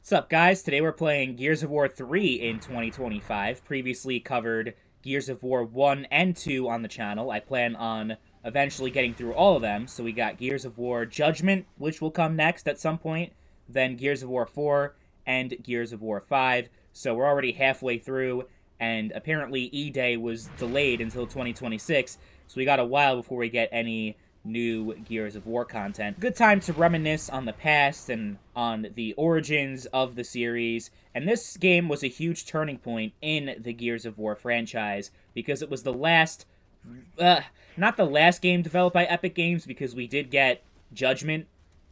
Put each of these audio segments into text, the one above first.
What's up, guys? Today we're playing Gears of War 3 in 2025. Previously covered Gears of War 1 and 2 on the channel. I plan on eventually getting through all of them. So we got Gears of War Judgment, which will come next at some point, then Gears of War 4 and Gears of War 5. So we're already halfway through, and apparently E-Day was delayed until 2026, so we got a while before we get any new Gears of War content. Good time to reminisce on the past and on the origins of the series, and this game was a huge turning point in the Gears of War franchise because it was the last, not the last game developed by Epic Games, because we did get Judgment,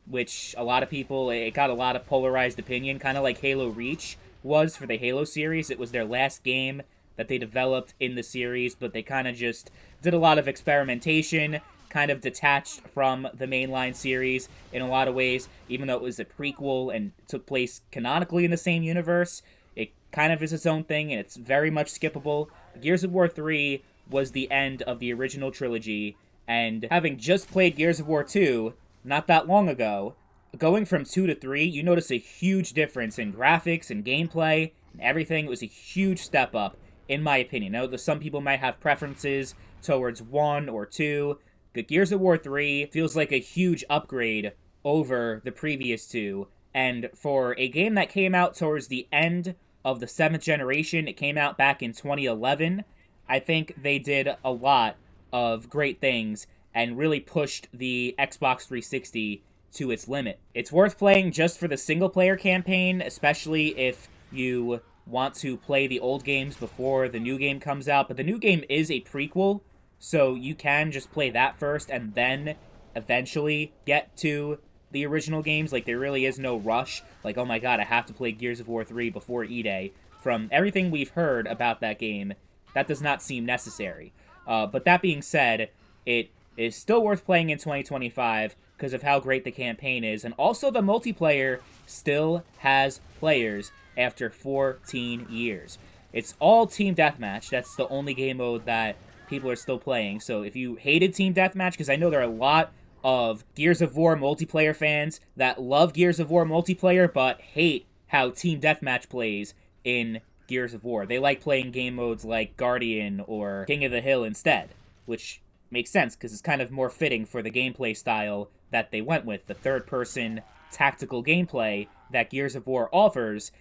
which a lot of people, it got a lot of polarized opinion, kind of like Halo Reach was for the Halo series. It was their last game that they developed in the series, but they kind of just did a lot of experimentation, kind of detached from the mainline series in a lot of ways. Even though it was a prequel and took place canonically in the same universe, it kind of is its own thing, and it's very much skippable. Gears of War 3 was the end of the original trilogy, and having just played Gears of War 2 not that long ago, going from 2 to 3, you notice a huge difference in graphics and gameplay and everything. It was a huge step up, in my opinion. I know that some people might have preferences towards 1 or 2, but Gears of War 3 feels like a huge upgrade over the previous two. And for a game that came out towards the end of the 7th generation, it came out back in 2011, I think they did a lot of great things and really pushed the Xbox 360 to its limit. It's worth playing just for the single-player campaign, especially if you want to play the old games before the new game comes out. But the new game is a prequel, so you can just play that first and then eventually get to the original games. Like, there really is no rush. Like, oh my god, I have to play Gears of War 3 before E-Day. From everything we've heard about that game, that does not seem necessary. But that being said, it is still worth playing in 2025 because of how great the campaign is. And also the multiplayer still has players after 14 years. It's all Team Deathmatch. That's the only game mode that people are still playing. So if you hated Team Deathmatch, because I know there are a lot of Gears of War multiplayer fans that love Gears of War multiplayer but hate how Team Deathmatch plays in Gears of War. They like playing game modes like Guardian or King of the Hill instead, which makes sense because it's kind of more fitting for the gameplay style that they went with, the third-person tactical gameplay that Gears of War offers.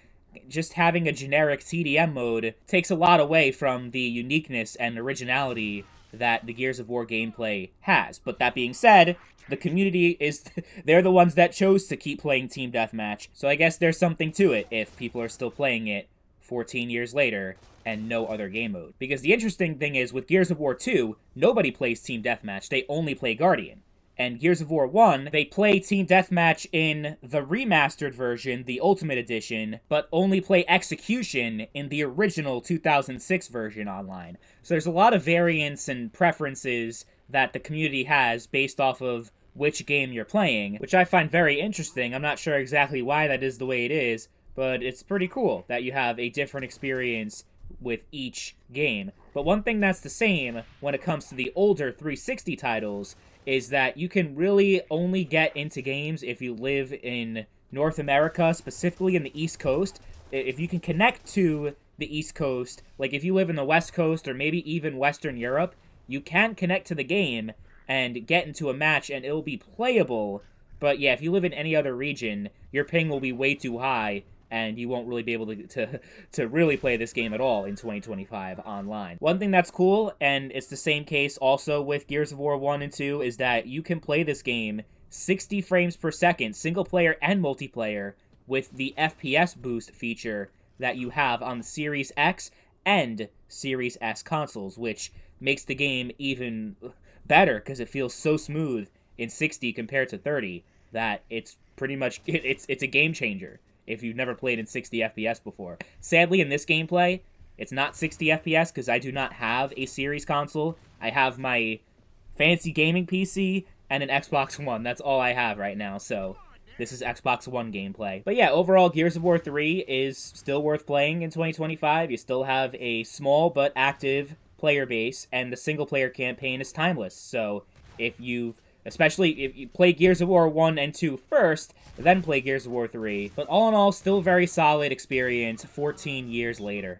Just having a generic TDM mode takes a lot away from the uniqueness and originality that the Gears of War gameplay has. But that being said, the community is, they're the ones that chose to keep playing Team Deathmatch, so I guess there's something to it if people are still playing it 14 years later and no other game mode. Because the interesting thing is, with Gears of War 2, nobody plays Team Deathmatch, they only play Guardian. And Gears of War 1, they play Team Deathmatch in the remastered version, the Ultimate Edition, but only play Execution in the original 2006 version online. So there's a lot of variance and preferences that the community has based off of which game you're playing, which I find very interesting. I'm not sure exactly why that is the way it is, but it's pretty cool that you have a different experience with each game. But one thing that's the same when it comes to the older 360 titles is that you can really only get into games if you live in North America, specifically in the East Coast. If you can connect to the East Coast, like if you live in the West Coast or maybe even Western Europe, you can connect to the game and get into a match and it'll be playable. But yeah, if you live in any other region, your ping will be way too high and you won't really be able to really play this game at all in 2025 online. One thing that's cool, and it's the same case also with Gears of War 1 and 2, is that you can play this game 60 frames per second, single player and multiplayer, with the FPS boost feature that you have on the Series X and Series S consoles, which makes the game even better because it feels so smooth in 60 compared to 30 that it's pretty much, it's a game changer if you've never played in 60 FPS before. Sadly, in this gameplay, it's not 60 FPS because I do not have a Series console. I have my fancy gaming PC and an Xbox One. That's all I have right now, so this is Xbox One gameplay. But yeah, overall, Gears of War 3 is still worth playing in 2025. You still have a small but active player base, and the single-player campaign is timeless. So if you've Especially if you play Gears of War 1 and 2 first, then play Gears of War 3. But all in all, still very solid experience 14 years later.